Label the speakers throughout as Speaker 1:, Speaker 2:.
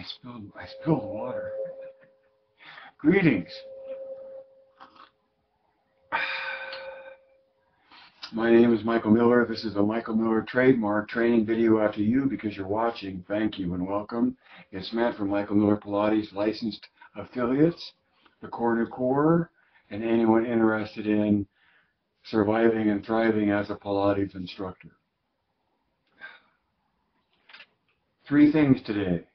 Speaker 1: I spilled water. Greetings. My name is Michael Miller. This is a Michael Miller trademark training video out to you because you're watching. Thank you and welcome. It's meant for Michael Miller Pilates licensed affiliates, the Core to Core, and anyone interested in surviving and thriving as a Pilates instructor. 3 things today.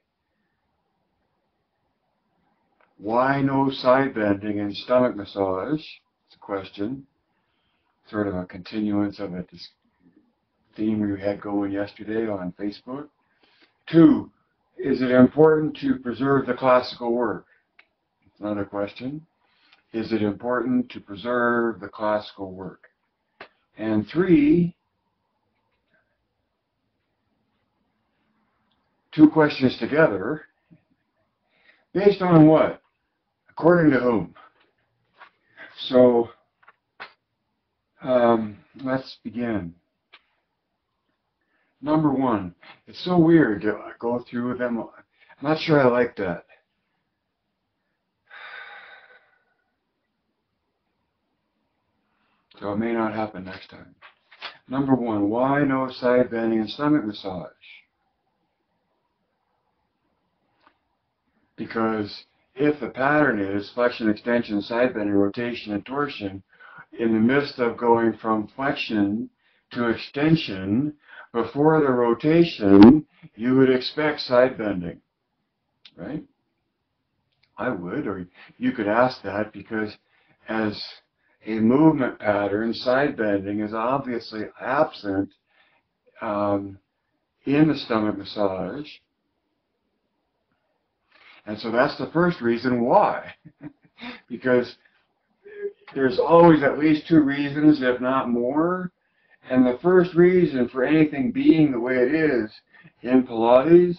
Speaker 1: Why no side bending and stomach massage? It's a question. Sort of a continuance of this theme we had going yesterday on Facebook. 2, is it important to preserve the classical work? It's another question. Is it important to preserve the classical work? And 3, 2 questions together. Based on what? According to whom? So, let's begin. Number 1, it's so weird to go through them. I'm not sure I like that. So it may not happen next time. Number 1, why no side bending and stomach massage? Because if the pattern is flexion, extension, side bending, rotation, and torsion, in the midst of going from flexion to extension, before the rotation, you would expect side bending, right? I would, or you could ask that, because as a movement pattern, side bending is obviously absent in the stomach massage. And so that's the first reason why. Because there's always at least 2 reasons, if not more. And the first reason for anything being the way it is in Pilates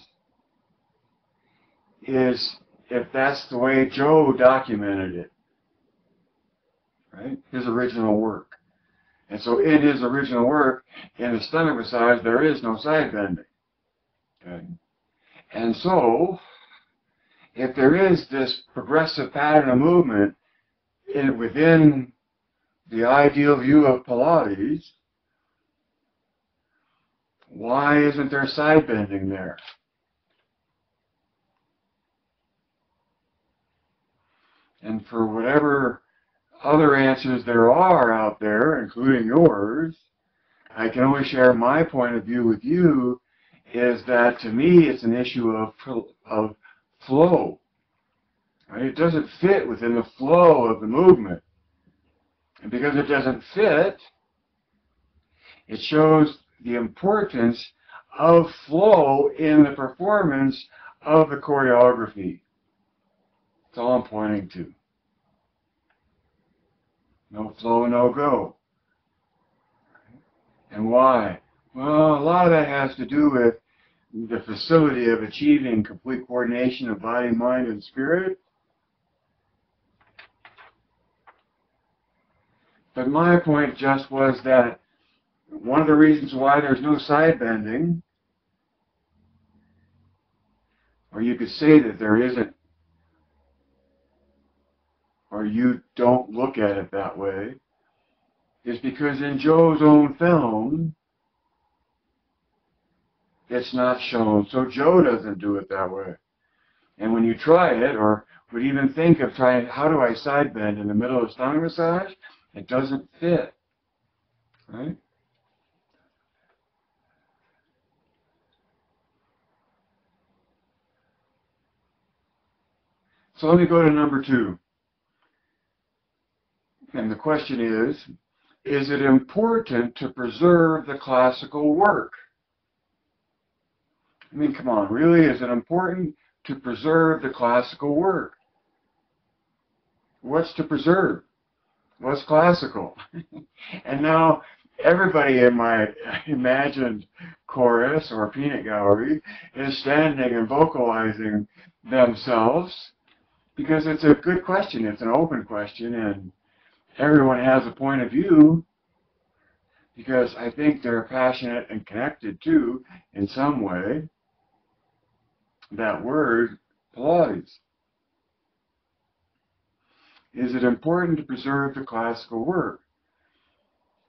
Speaker 1: is if that's the way Joe documented it, right? His original work. And so in his original work, in the stomach massage, there is no side bending. Okay? And so, if there is this progressive pattern of movement within the ideal view of Pilates, why isn't there side bending there? And for whatever other answers there are out there, including yours, I can only share my point of view with you, is that to me it's an issue of flow. Right? It doesn't fit within the flow of the movement. And because it doesn't fit, it shows the importance of flow in the performance of the choreography. That's all I'm pointing to. No flow, no go. And why? Well, a lot of that has to do with the facility of achieving complete coordination of body, mind, and spirit. But my point just was that one of the reasons why there's no side bending, or you could say that there isn't, or you don't look at it that way, is because in Joe's own film, it's not shown. So Joe doesn't do it that way. And when you try it, or would even think of trying, how do I side bend in the middle of stomach massage? It doesn't fit, right? So let me go to number 2. And the question is it important to preserve the classical work? I mean, come on, really? Is it important to preserve the classical work? What's to preserve? What's classical? And now everybody in my imagined chorus or peanut gallery is standing and vocalizing themselves, because it's a good question. It's an open question, and everyone has a point of view, because I think they're passionate and connected to, in some way, that word Pilates? Is it important to preserve the classical work?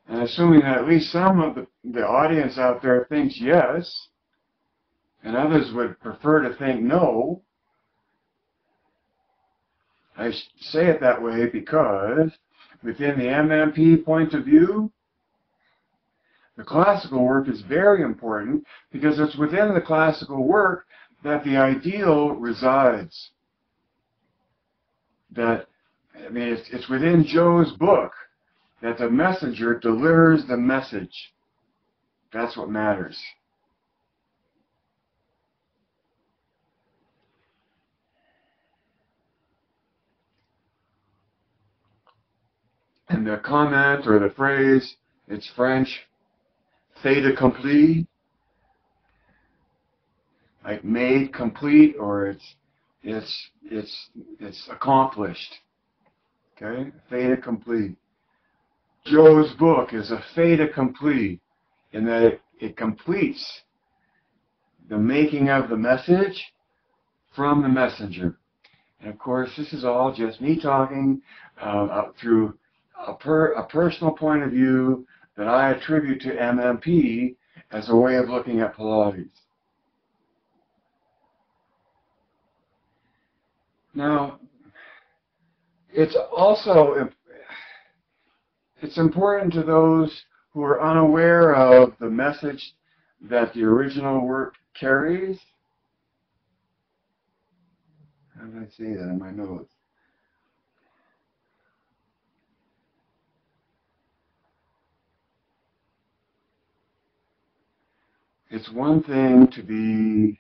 Speaker 1: And assuming that at least some of the audience out there thinks yes, and others would prefer to think no, I say it that way because within the MMP point of view, the classical work is very important because it's within the classical work that the ideal resides. It's within Joe's book that the messenger delivers the message. That's what matters. And the comment or the phrase, it's French, fait accompli, like made complete, or it's accomplished. Okay, fait accompli. Joe's book is a fait accompli in that it completes the making of the message from the messenger. And of course, this is all just me talking through a personal point of view that I attribute to MMP as a way of looking at Pilates. Now, it's important to those who are unaware of the message that the original work carries. How did I say that in my notes? It's one thing to be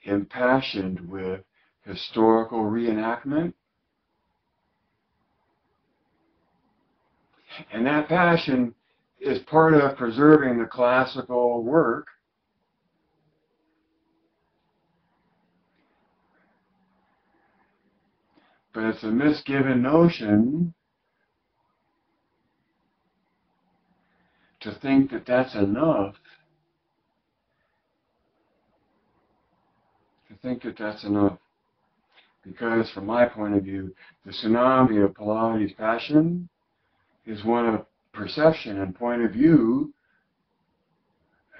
Speaker 1: impassioned with historical reenactment, and that passion is part of preserving the classical work. But it's a misgiven notion to think that that's enough. Because from my point of view, the tsunami of Pilates passion is one of perception and point of view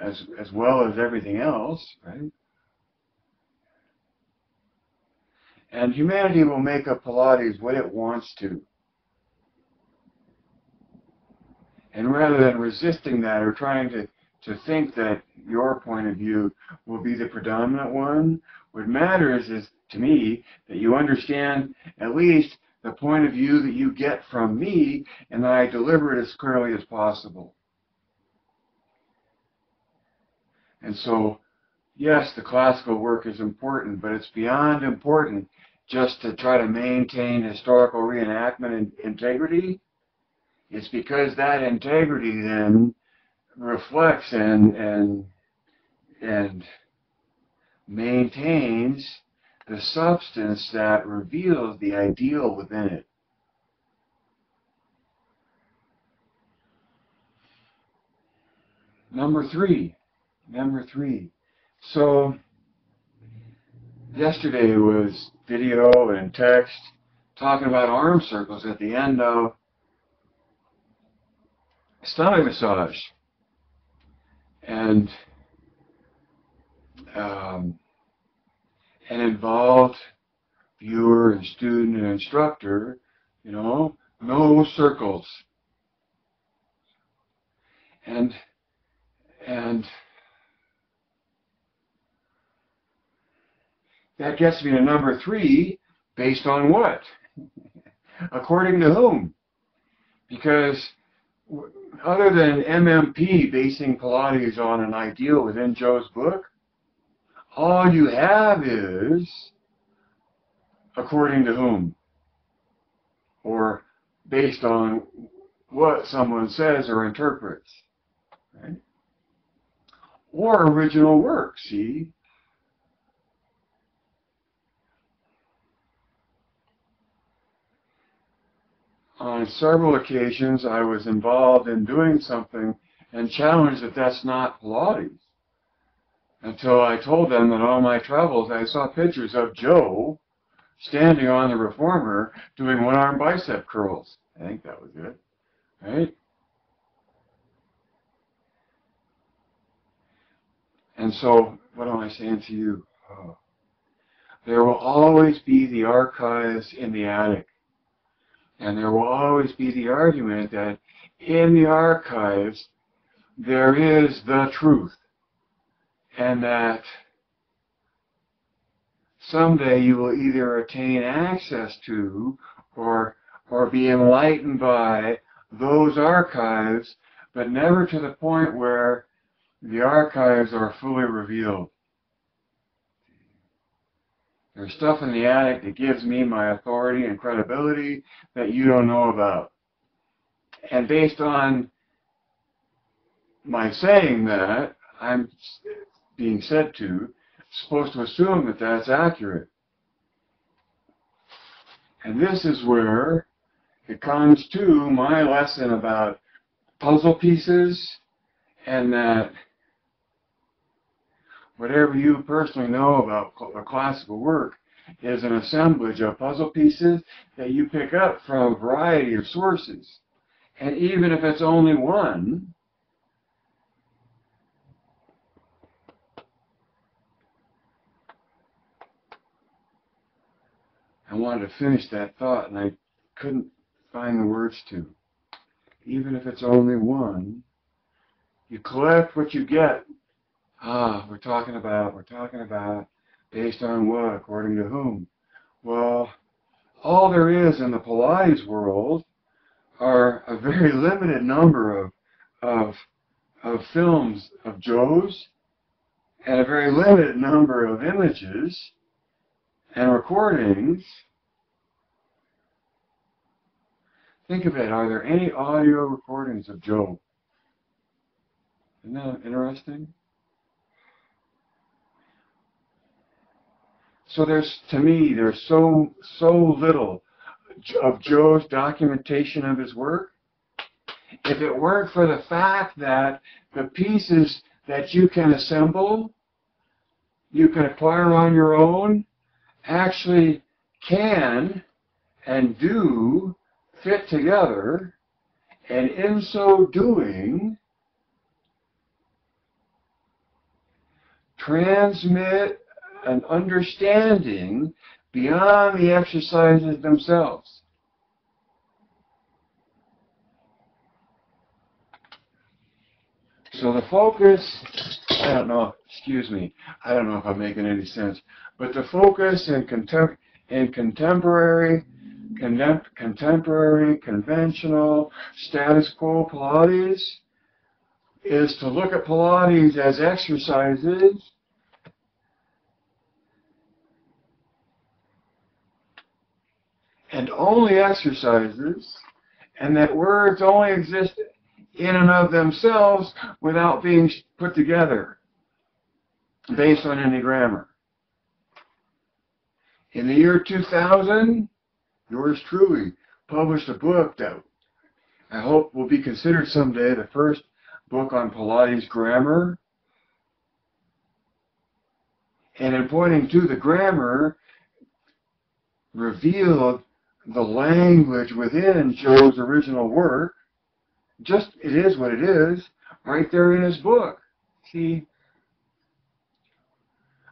Speaker 1: as well as everything else, right? And humanity will make of Pilates what it wants to. And rather than resisting that or trying to think that your point of view will be the predominant one, what matters is, to me, that you understand at least the point of view that you get from me and that I deliver it as clearly as possible. And so, yes, the classical work is important, but it's beyond important just to try to maintain historical reenactment and integrity. It's because that integrity then reflects and maintains the substance that reveals the ideal within it. Number three. So yesterday was video and text talking about arm circles at the end of stomach massage. And involved viewer and student and instructor, no circles. And that gets me to number three, based on what? According to whom? Because other than MMP basing Pilates on an ideal within Joe's book, all you have is according to whom? Or based on what someone says or interprets. Right? Or original work, see? On several occasions, I was involved in doing something and challenged that that's not Pilates. until I told them that on my travels I saw pictures of Joe standing on the reformer doing one-arm bicep curls. I think that was it, right? And so, what am I saying to you? Oh, there will always be the archives in the attic. And there will always be the argument that in the archives there is the truth. And that someday you will either attain access to or be enlightened by those archives, but never to the point where the archives are fully revealed. There's stuff in the attic that gives me my authority and credibility that you don't know about. And based on my saying that, I'm being said to, supposed to assume that that's accurate. And this is where it comes to my lesson about puzzle pieces, and that whatever you personally know about a classical work is an assemblage of puzzle pieces that you pick up from a variety of sources. And even if it's only one, I wanted to finish that thought and I couldn't find the words to. Even if it's only one, you collect what you get. We're talking about, based on what, according to whom? Well, all there is in the Pilates world are a very limited number of films of Joe's and a very limited number of images and recordings. Think of it, are there any audio recordings of Joe? Isn't that interesting? So to me, there's so little of Joe's documentation of his work. If it weren't for the fact that the pieces that you can assemble, you can acquire on your own, actually can and do fit together, and in so doing, transmit an understanding beyond the exercises themselves. So the focus, I don't know if I'm making any sense, but the focus in contemporary, conventional, status quo Pilates is to look at Pilates as exercises and only exercises, and that words only exist in and of themselves without being put together based on any grammar. In the year 2000, yours truly published a book that I hope will be considered someday the first book on Pilates grammar. And in pointing to the grammar, revealed the language within Joe's original work. Just, it is what it is, right there in his book. See,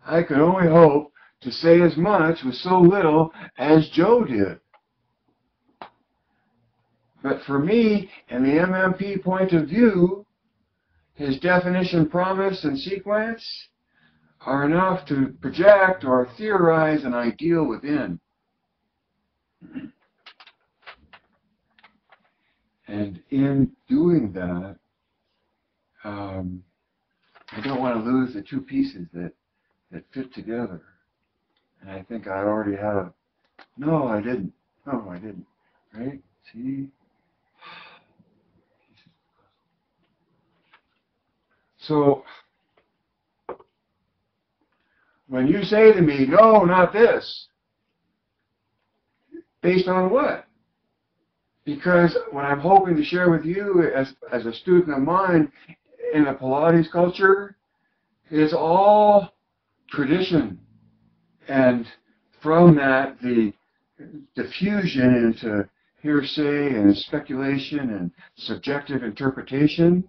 Speaker 1: I could only hope to say as much with so little as Joe did. But for me, in the MMP point of view, his definition, promise, and sequence are enough to project or theorize an ideal within. And in doing that, I don't want to lose the two pieces that fit together. And I think I already have. No, I didn't. No, I didn't. Right? See? So, when you say to me, no, not this, based on what? Because what I'm hoping to share with you as a student of mine in the Pilates culture is all tradition. And from that, the diffusion into hearsay and speculation and subjective interpretation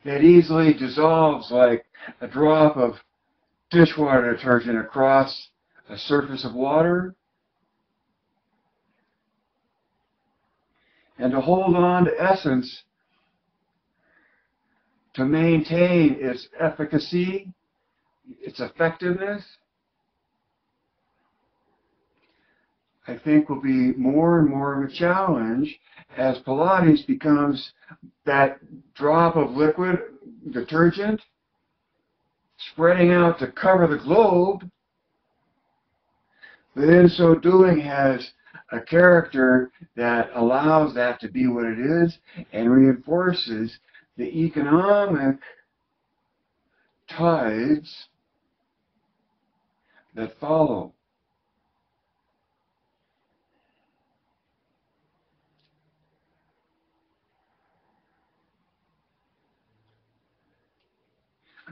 Speaker 1: that easily dissolves like a drop of dishwater detergent across a surface of water. And to hold on to essence, to maintain its efficacy, its effectiveness, I think will be more and more of a challenge as Pilates becomes that drop of liquid detergent spreading out to cover the globe, but in so doing has a character that allows that to be what it is and reinforces the economic tides that follow.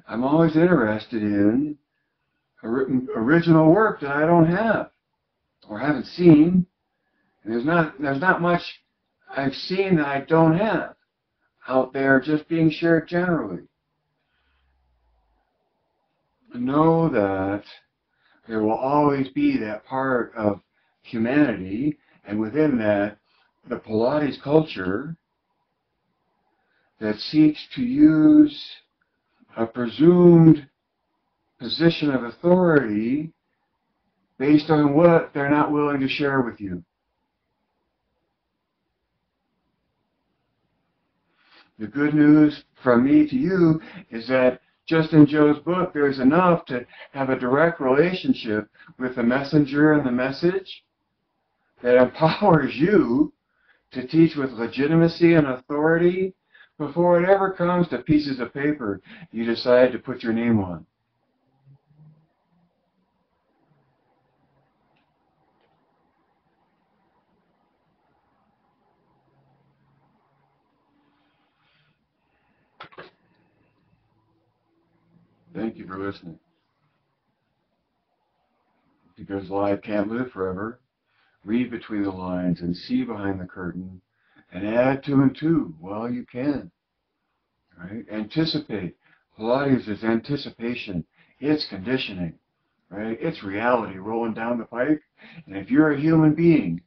Speaker 1: I'm always interested in original work that I don't have or haven't seen. And there's not much I've seen that I don't have out there just being shared generally. Know that there will always be that part of humanity, and within that, the Pilates culture that seeks to use a presumed position of authority based on what they're not willing to share with you. The good news from me to you is that just in Joe's book, there's enough to have a direct relationship with the messenger and the message that empowers you to teach with legitimacy and authority before it ever comes to pieces of paper you decide to put your name on. Thank you for listening. Because life can't live forever. Read between the lines and see behind the curtain and add two and two while you can. Right? Anticipate. Pilates is anticipation. It's conditioning. Right? It's reality rolling down the pike. And if you're a human being,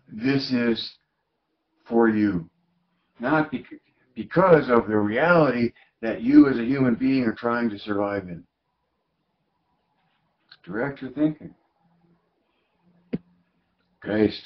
Speaker 1: this is for you. Not because of the reality that you as a human being are trying to survive in. Direct your thinking. Geist.